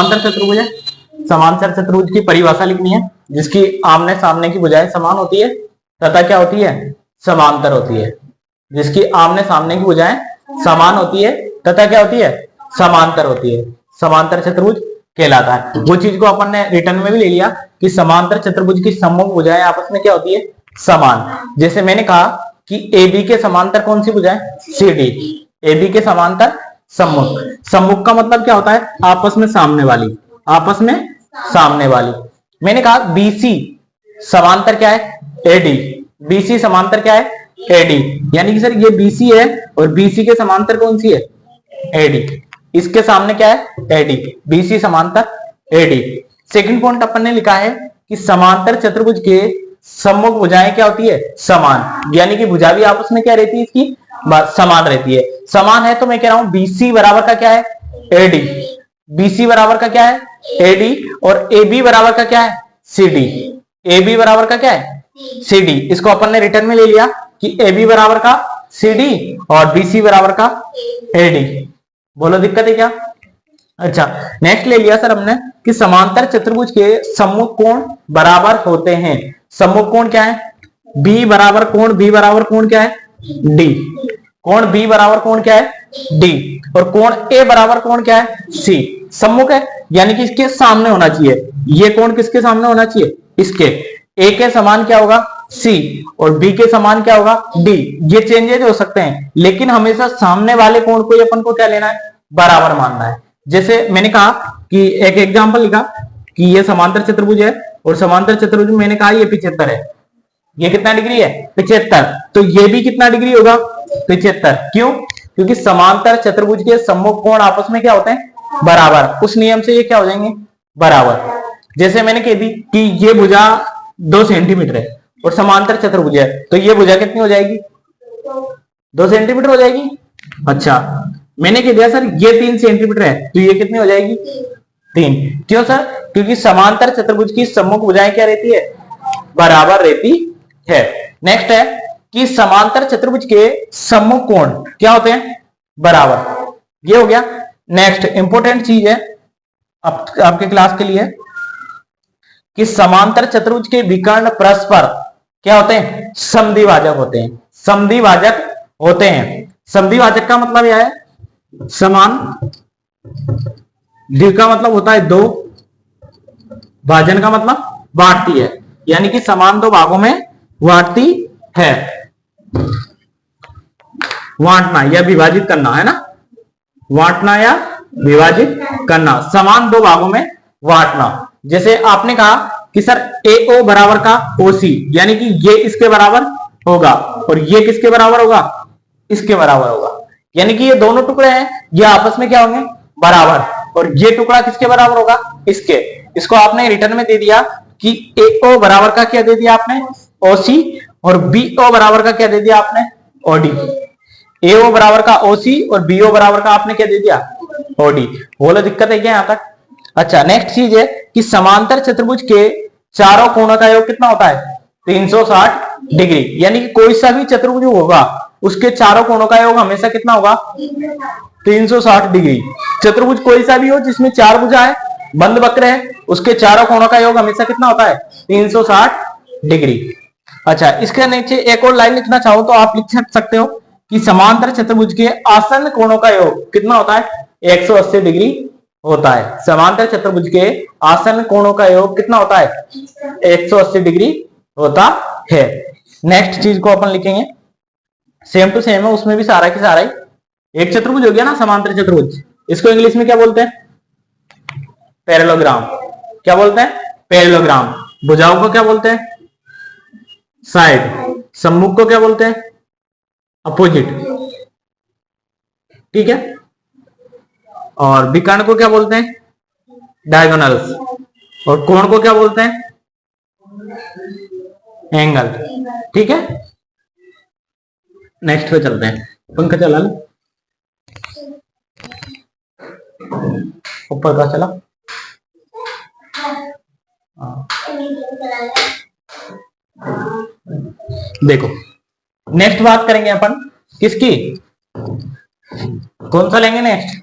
समांतर चतुर्भुज है। समांतर चतुर्भुज की परिभाषा लिखनी है, जिसकी आमने सामने की भुजाएं समान होती है तथा क्या होती है, समांतर होती है। जिसकी आमने सामने की भुजाएं समान होती है तथा क्या होती है, समांतर होती है, समांतर चतुर्भुज कहलाता है। वो चीज को अपन ने रिटर्न में भी ले लिया कि समांतर चतुर्भुज की सम्मुख भुजाएं आपस में क्या होती है, समान। जैसे मैंने कहा कि AB के समांतर कौन सी भुजाएं, CD। AB के समांतर सम्मुख। सम्मुख का मतलब क्या होता है, आपस में सामने वाली, आपस में सामने वाली। मैंने कहा BC समांतर क्या है, AD। BC समांतर क्या है, AD। यानी कि सर ये BC है और BC के समांतर कौन सी है, AD। इसके सामने क्या है, AD। BC समांतर AD। सेकंड पॉइंट अपन ने लिखा है कि समांतर चतुर्भुज के सम्मुख भुजाएं क्या होती है, समान। यानी कि भुजा भी आपस में क्या रहती है, इसकी समान रहती है। समान है तो मैं कह रहा हूं BC बराबर का क्या है, AD। BC बराबर का क्या है, AD। और AB बराबर का क्या है, CD। AB बराबर का क्या है, CD। इसको अपन ने रिटर्न में ले लिया कि AB बराबर का CD और BC बराबर का AD। बोलो दिक्कत है क्या। अच्छा, नेक्स्ट ले लिया सर हमने कि समांतर चतुर्भुज के सम्मुख कोण बराबर होते हैं। सम्मुख कोण क्या है, B बराबर कोण, B बराबर कोण क्या है, D। कोण B बराबर कोण क्या है, D। और कोण A बराबर कोण क्या है, C। सम्मुख है यानी कि इसके सामने होना चाहिए। ये कोण किसके सामने होना चाहिए, इसके। A के समान क्या होगा, C। और B के समान क्या होगा, D। ये चेंजेस हो सकते हैं, लेकिन हमेशा सामने वाले कोण को अपन को क्या लेना है, बराबर मानना है। जैसे मैंने कहा कि एक एग्जांपल लिखा कि ये समांतर चतुर्भुज है और समांतर चतुर्भुज मैंने कहा ये 75 है। ये कितना डिग्री है, 75। तो ये भी कितना डिग्री होगा, 75। क्यों, क्योंकि समांतर चतुर्भुज के सम्मुख कोण आपस में क्या होते हैं, बराबर। उस नियम से ये क्या हो जाएंगे, बराबर। जैसे मैंने कह दी कि ये भुजा 2 सेंटीमीटर है और समांतर चतुर्भुज है, तो ये भुजा कितनी हो जाएगी, 2 सेंटीमीटर हो जाएगी। अच्छा, मैंने कह दिया सर ये 3 सेंटीमीटर है, तो ये कितनी हो जाएगी, 3। क्यों सर, क्योंकि समांतर चतुर्भुज की सम्मुख भुजाएं क्या रहती है, बराबर रहती है। नेक्स्ट है कि समांतर चतुर्भुज के सम्मुख कोण क्या होते हैं, बराबर। ये हो गया। नेक्स्ट इंपॉर्टेंट चीज है आपके क्लास के लिए कि समांतर चतुर्भुज के विकर्ण परस्पर क्या होते हैं, समद्विभाजक होते हैं। समद्विभाजक होते हैं। समद्विभाजक का मतलब यह है, समान, द्वि का मतलब होता है 2, भाजन का मतलब बांटती है, यानी कि समान 2 भागों में बांटती है। बांटना या विभाजित करना है ना, बांटना या विभाजित करना, समान 2 भागों में बांटना। जैसे आपने कहा कि सर AO बराबर का OC, यानी कि ये इसके बराबर होगा और ये किसके बराबर होगा, इसके बराबर होगा। यानी कि ये दोनों टुकड़े हैं, ये आपस में क्या होंगे, बराबर। और ये टुकड़ा किसके बराबर होगा, इसके। इसको आपने रिटर्न में दे दिया कि AO बराबर का क्या दे दिया आपने, OC। और BO बराबर का क्या दे दिया आपने, OD। AO बराबर का OC और BO बराबर का आपने क्या दे दिया, OD। बोलो दिक्कत है क्या यहां तक। अच्छा, नेक्स्ट चीज है कि समांतर चतुर्भुज के चारों कोणों का योग कितना होता है, 360 डिग्री। यानी कि कोई सा भी चतुर्भुज होगा उसके चारों कोणों का योग हमेशा कितना होगा, 360 डिग्री। चतुर्भुज कोई सा भी हो जिसमें 4 भुजा है, बंद वक्र है, उसके चारों कोणों का योग हमेशा कितना होता है, 360 डिग्री। अच्छा, इसके नीचे एक और लाइन लिखना चाहो तो आप लिख सकते हो कि समांतर चतुर्भुज के आसन्न कोणों का योग कितना होता है, 180 डिग्री होता है। समांतर चतुर्भुज के आसन्न कोणों का योग कितना होता है, 180 डिग्री होता है। नेक्स्ट चीज को अपन लिखेंगे, सेम टू सेम है, उसमें भी सारा की सारा ही एक चतुर्भुज हो गया ना, समांतर चतुर्भुज। इसको इंग्लिश में क्या बोलते हैं, पैरेललोग्राम। क्या बोलते हैं, पैरेललोग्राम। भुजाओं को क्या बोलते हैं, साइड। सम्मुख को क्या बोलते हैं, अपोजिट। ठीक है। और विकर्ण को क्या बोलते हैं, डायगोनल्स। और कोण को क्या बोलते हैं, एंगल। ठीक है। नेक्स्ट पे चलते हैं, पंखा चला ले, ऊपर का चला। देखो, नेक्स्ट बात करेंगे अपन किसकी, कौन सा लेंगे नेक्स्ट,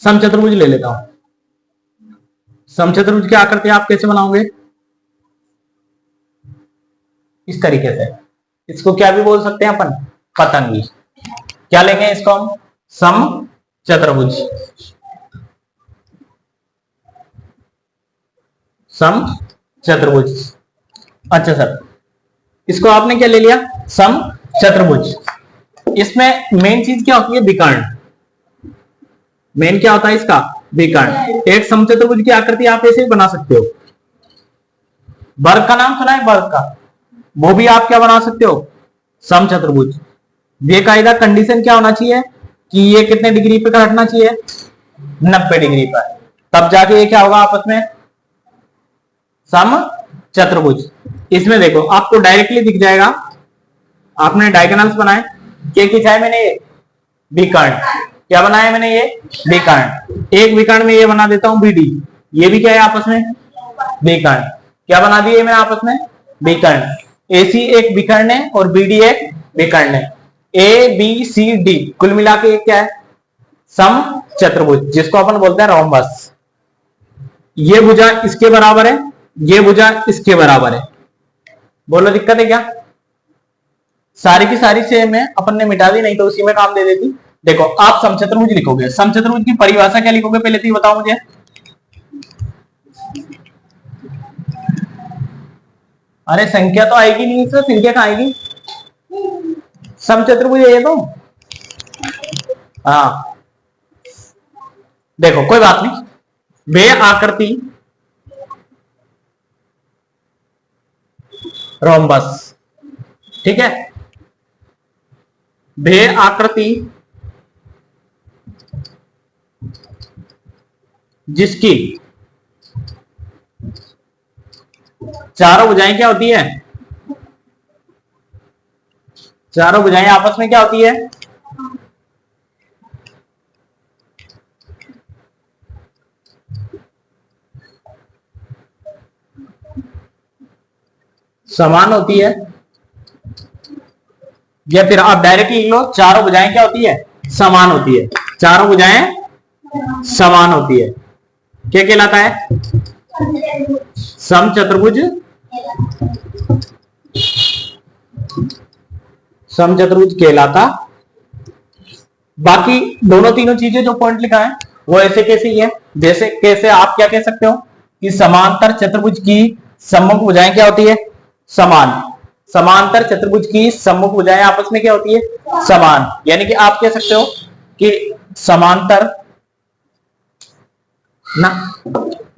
समचतुर्भुज ले लेता हूं। समचतुर्भुज की आकृति आप कैसे बनाओगे? इस तरीके से। इसको क्या भी बोल सकते हैं अपन? पतंगी। क्या लेंगे इसको हम? समचतुर्भुज। समचतुर्भुज। अच्छा सर, इसको आपने क्या ले लिया? समचतुर्भुज। इसमें मेन चीज क्या होती है? विकर्ण। मेन क्या होता है इसका? विकर्ण। एक समचतुर्भुज की आकृति आप ऐसे ही बना सकते हो। वर्ग का नाम सुना है? वर्ग का, वो भी आप क्या बना सकते हो? समचतुर्भुज। बेकायदा कंडीशन क्या होना चाहिए कि ये कितने डिग्री पे का हटना चाहिए? 90 डिग्री पर, तब जाके ये क्या होगा आपस में? समचतुर्भुज। इसमें देखो आपको डायरेक्टली दिख जाएगा, आपने डायगोनल्स बनाए, क्या खींचा है मैंने? ये विकर्ण। क्या बनाया मैंने? ये विकर्ण। एक विकर्ण में ये बना देता हूं बीडी, ये भी क्या है आपस में? विकर्ण। क्या बना दिए मैंने आपस में? विकर्ण। एसी एक विकर्ण है और बीडी एक विकर्ण है। ए बी सी डी कुल मिला के क्या है? समचतुर्भुज, जिसको अपन बोलते हैं रोम्बस। ये भुजा इसके बराबर है, ये भुजा इसके बराबर है। बोलो दिक्कत है क्या? सारी की सारी सेम है, अपन ने मिटा दी, नहीं तो उसी में काम दे देती। देखो आप समचतुर्भुज लिखोगे, समचतुर्भुज की परिभाषा क्या लिखोगे पहले तो बताओ मुझे। अरे संख्या तो आएगी नहीं, इसमें संख्या कहां आएगी? समचतुर्भुज है ये तो। हाँ देखो कोई बात नहीं, वे आकृति रोम्बस, ठीक है। वे आकृति जिसकी चारों भुजाएं क्या होती है? चारों भुजाएं आपस में क्या होती है? समान होती है। या फिर आप डायरेक्ट लिख लो, चारों भुजाएं क्या होती है? समान होती है। चारों भुजाएं समान होती है। क्या कहलाता है? समचतुर्भुज। समचतुर्भुज कहलाता। बाकी दोनों तीनों चीजें जो पॉइंट लिखा है वो ऐसे कैसे ही है, जैसे कैसे आप क्या कह सकते हो कि समांतर चतुर्भुज की सम्मुख भुजाएं क्या होती है? समान। समांतर चतुर्भुज की सम्मुख भुजाएं आपस में क्या होती है? समान। यानी कि आप कह सकते हो कि समांतर ना,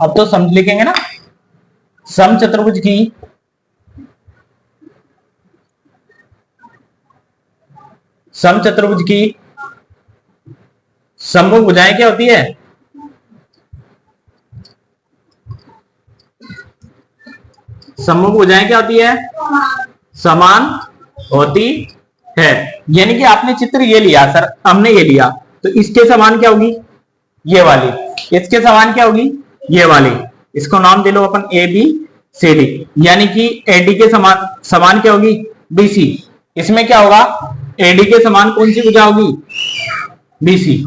अब तो समझ लिखेंगे ना, समचतुर्भुज की समचतुर्भुज की सम्मुख भुजाएं क्या होती है? सम्मुख भुजाएं क्या होती है? समान होती है। यानी कि आपने चित्र ये लिया सर, हमने ये लिया, तो इसके समान क्या होगी? ये वाली। इसके समान क्या होगी? ये वाली। इसको नाम दे लो अपन ए बी सी डी। यानी कि एडी के समान समान क्या होगी? बीसी। इसमें क्या होगा? एडी के समान कौन सी भुजा होगी? बीसी।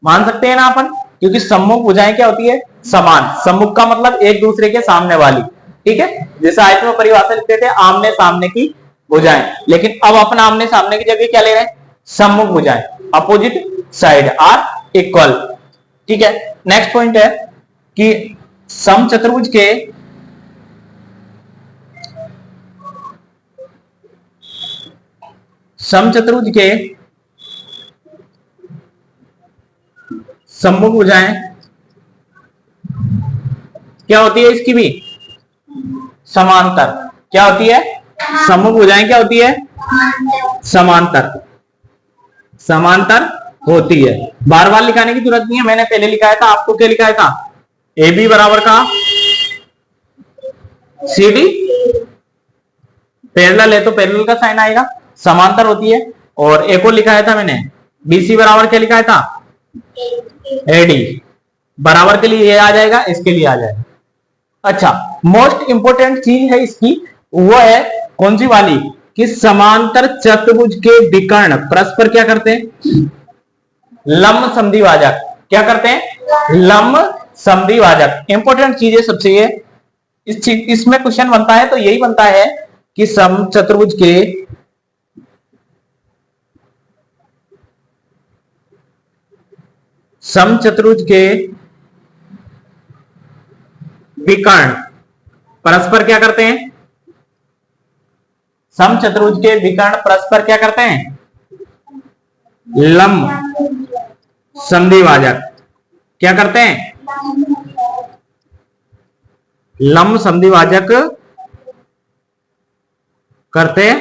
मान सकते हैं ना अपन, क्योंकि सम्मुख भुजाएं क्या होती है? समान। सम्मुख का मतलब एक दूसरे के सामने वाली, ठीक है। जैसे आयत में परिभाषा लिखते थे आमने सामने की भुजाएं, लेकिन अब अपन आमने सामने की जगह क्या ले रहे हैं? सम्मुख भुजाएं। अपोजिट साइड आर इक्वल, ठीक है। नेक्स्ट पॉइंट है कि समचतुर्भुज के सम्मुख भुजाएं क्या होती है? इसकी भी समांतर। क्या होती है? सम्मुख भुजाएं क्या होती है? समांतर। समांतर होती है। बार बार लिखाने की जरूरत नहीं है, मैंने पहले लिखाया था। आपको क्या लिखाया था? ए बी बराबर का सी डी। पैरेलल है तो पैरेलल का साइन आएगा। समांतर होती है। और एक और लिखाया था मैंने, बीसी बराबर क्या लिखाया था? एडी। बराबर के लिए ये आ जाएगा, इसके लिए आ जाएगा। अच्छा, मोस्ट इंपोर्टेंट चीज है इसकी, वो है कौन सी वाली? कि समांतर चतुर्भुज के विकर्ण परस्पर क्या करते हैं? लंब संधिभाजक। क्या करते हैं? लंब समद्विभाजक। इंपॉर्टेंट चीज है सबसे ये, इसमें क्वेश्चन बनता है तो यही बनता है कि समचतुर्भुज के विकर्ण परस्पर क्या करते हैं? समचतुर्भुज के विकर्ण परस्पर क्या करते हैं? लंब समद्विभाजक। क्या करते हैं? लंब समद्विभाजक करते हैं।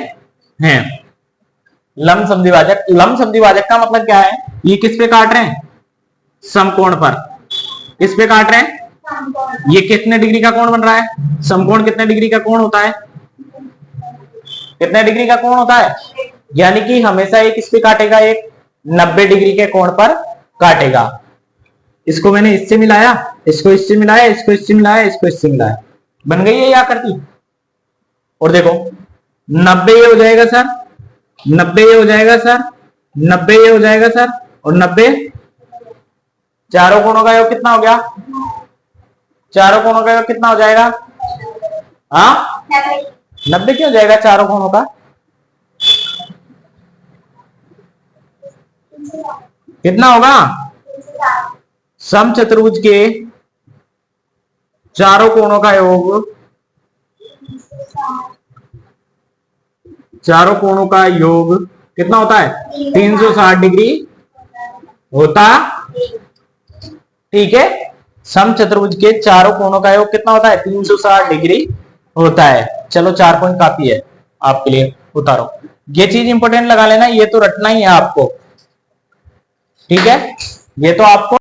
लंब समद्विभाजक, लंब समद्विभाजक का मतलब क्या है? ये किस पे काट रहे हैं? समकोण पर। किस पे काट रहे हैं? ये कितने डिग्री का कोण बन रहा है? समकोण कितने डिग्री का कोण होता है? कितने डिग्री का कोण होता है? यानी कि हमेशा एक किस पे काटेगा? एक 90 डिग्री के कोण पर काटेगा। इसको मैंने इससे मिलाया, इसको इससे मिलाया, इसको इससे मिलाया, इसको इससे मिलाया, बन गई है ये आकृति। और देखो 90 ये हो जाएगा सर, 90 ये हो जाएगा सर, 90 ये हो जाएगा सर, और 90 चारों कोणों का योग कितना हो गया? चारों कोणों का योग कितना हो जाएगा? हाँ 90 क्यों हो जाएगा चारों कोणों का? कितना होगा? समचतुर्भुज के चारों कोणों का योग, चारों कोणों का योग कितना होता है? 360 डिग्री होता। ठीक है, समचतुर्भुज के चारों कोणों का योग कितना होता है? 360 डिग्री होता है। चलो 4 पॉइंट काफी है आपके लिए, उतारो। ये चीज इंपॉर्टेंट लगा लेना, ये तो रटना ही है आपको। ठीक है, ये तो आपको